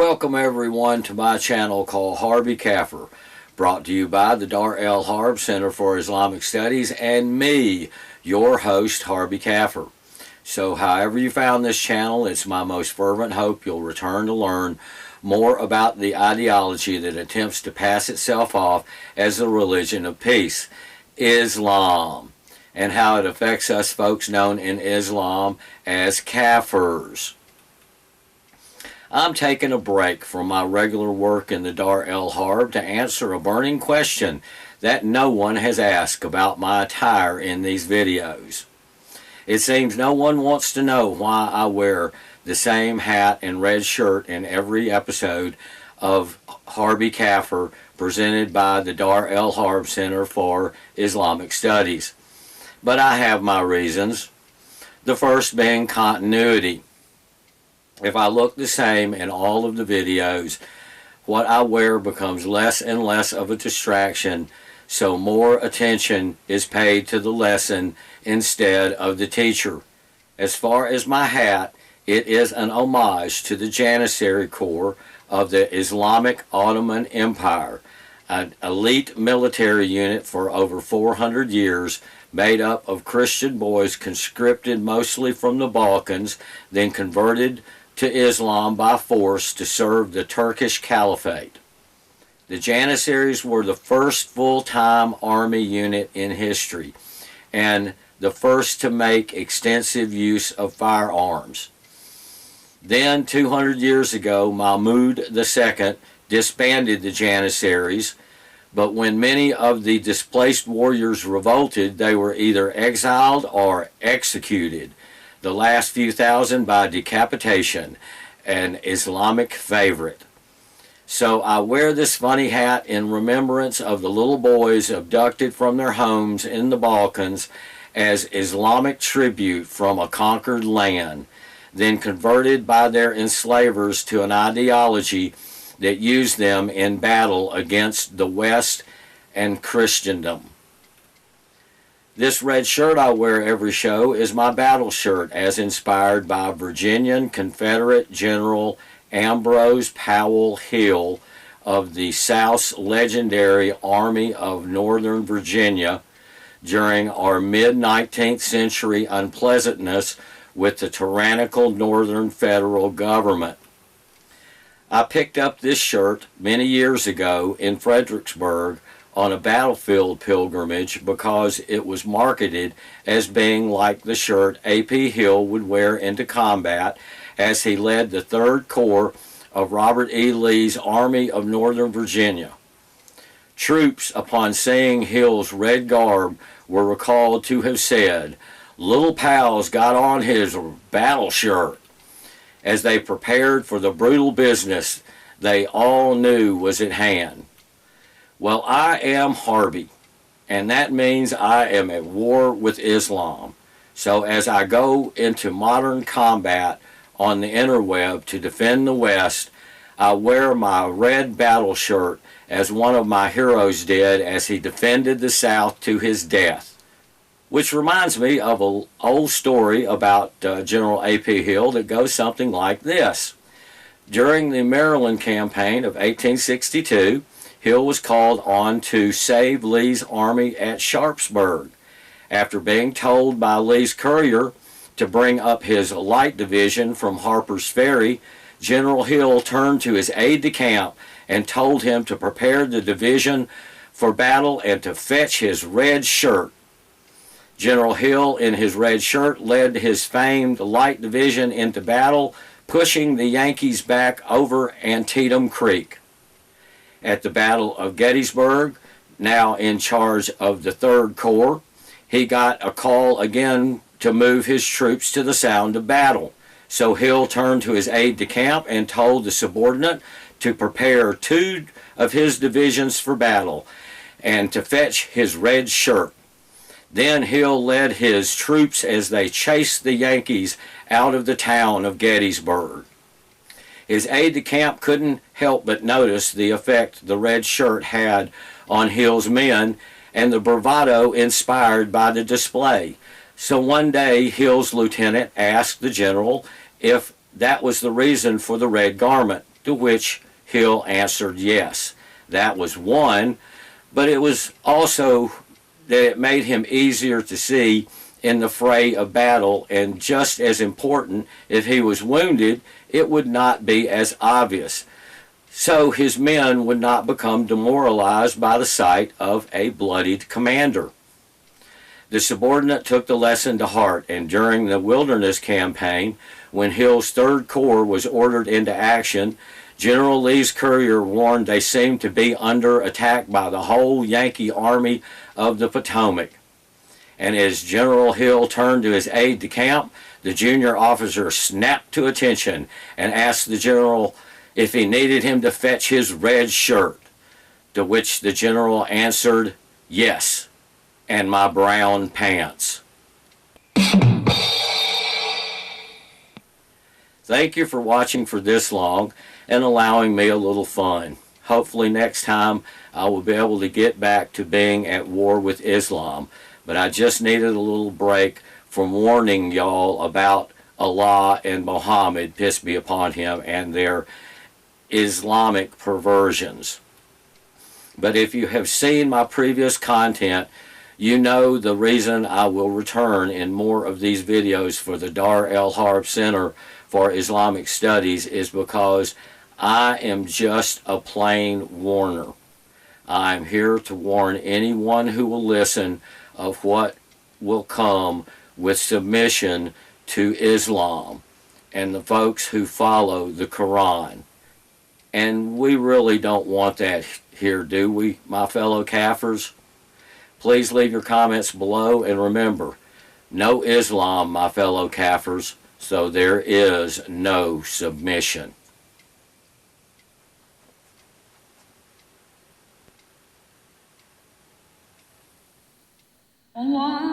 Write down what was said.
Welcome everyone to my channel called Harbi Kafir, brought to you by the Dal el Harb Center for Islamic Studies and me, your host, Harbi Kafir. So however you found this channel, it's my most fervent hope you'll return to learn more about the ideology that attempts to pass itself off as the religion of peace, Islam, and how it affects us folks known in Islam as Kafirs. I'm taking a break from my regular work in the Dal el Harb to answer a burning question that no one has asked about my attire in these videos. It seems no one wants to know why I wear the same hat and red shirt in every episode of Harbi Kafir presented by the Dal el Harb Center for Islamic Studies. But I have my reasons. The first being continuity. If I look the same in all of the videos, what I wear becomes less and less of a distraction, so more attention is paid to the lesson instead of the teacher. As far as my hat, it is an homage to the Janissary Corps of the Islamic Ottoman Empire, an elite military unit for over 400 years, made up of Christian boys conscripted mostly from the Balkans, then converted to Islam by force to serve the Turkish Caliphate. The Janissaries were the first full-time army unit in history and the first to make extensive use of firearms. Then, 200 years ago, Mahmud II disbanded the Janissaries, but when many of the displaced warriors revolted, they were either exiled or executed, the last few thousand by decapitation, an Islamic favorite. So I wear this funny hat in remembrance of the little boys abducted from their homes in the Balkans as Islamic tribute from a conquered land, then converted by their enslavers to an ideology that used them in battle against the West and Christendom. This red shirt I wear every show is my battle shirt, as inspired by Virginian Confederate General Ambrose Powell Hill of the South's legendary Army of Northern Virginia during our mid-19th century unpleasantness with the tyrannical Northern federal government. I picked up this shirt many years ago in Fredericksburg on a battlefield pilgrimage because it was marketed as being like the shirt A.P. Hill would wear into combat as he led the 3rd Corps of Robert E. Lee's Army of Northern Virginia. Troops, upon seeing Hill's red garb, were recalled to have said, "Little pal's got on his battle shirt," as they prepared for the brutal business they all knew was at hand. Well, I am Harbi, and that means I am at war with Islam. So as I go into modern combat on the interweb to defend the West, I wear my red battle shirt as one of my heroes did as he defended the South to his death. Which reminds me of an old story about General A.P. Hill that goes something like this. During the Maryland campaign of 1862, Hill was called on to save Lee's army at Sharpsburg. After being told by Lee's courier to bring up his light division from Harper's Ferry, General Hill turned to his aide-de-camp and told him to prepare the division for battle and to fetch his red shirt. General Hill, in his red shirt, led his famed light division into battle, pushing the Yankees back over Antietam Creek. At the Battle of Gettysburg, now in charge of the 3rd Corps, he got a call again to move his troops to the sound of battle. So Hill turned to his aide-de-camp and told the subordinate to prepare 2 of his divisions for battle and to fetch his red shirt. Then Hill led his troops as they chased the Yankees out of the town of Gettysburg. His aide-de-camp couldn't help but notice the effect the red shirt had on Hill's men and the bravado inspired by the display. So one day Hill's lieutenant asked the general if that was the reason for the red garment. to which Hill answered yes. That was one, but it was also that it made him easier to see in the fray of battle, and just as important, if he was wounded, it would not be as obvious. So his men would not become demoralized by the sight of a bloodied commander. The subordinate took the lesson to heart, and during the Wilderness Campaign, when Hill's 3rd Corps was ordered into action, General Lee's courier warned they seemed to be under attack by the whole Yankee Army of the Potomac. And as General Hill turned to his aide-de-camp, the junior officer snapped to attention and asked the general if he needed him to fetch his red shirt, to which the general answered, "Yes, and my brown pants." Thank you for watching for this long and allowing me a little fun. Hopefully next time I will be able to get back to being at war with Islam, but I just needed a little break from warning y'all about Allah and Muhammad, peace be upon him, and their Islamic perversions. But if you have seen my previous content, you know the reason I will return in more of these videos for the Dal el Harb Center for Islamic Studies is because I am just a plain warner. I am here to warn anyone who will listen of what will come with submission to Islam and the folks who follow the Quran. And we really don't want that here, do we, my fellow Kafirs? Please leave your comments below, and remember, no Islam, my fellow Kafirs, so there is no submission. Allah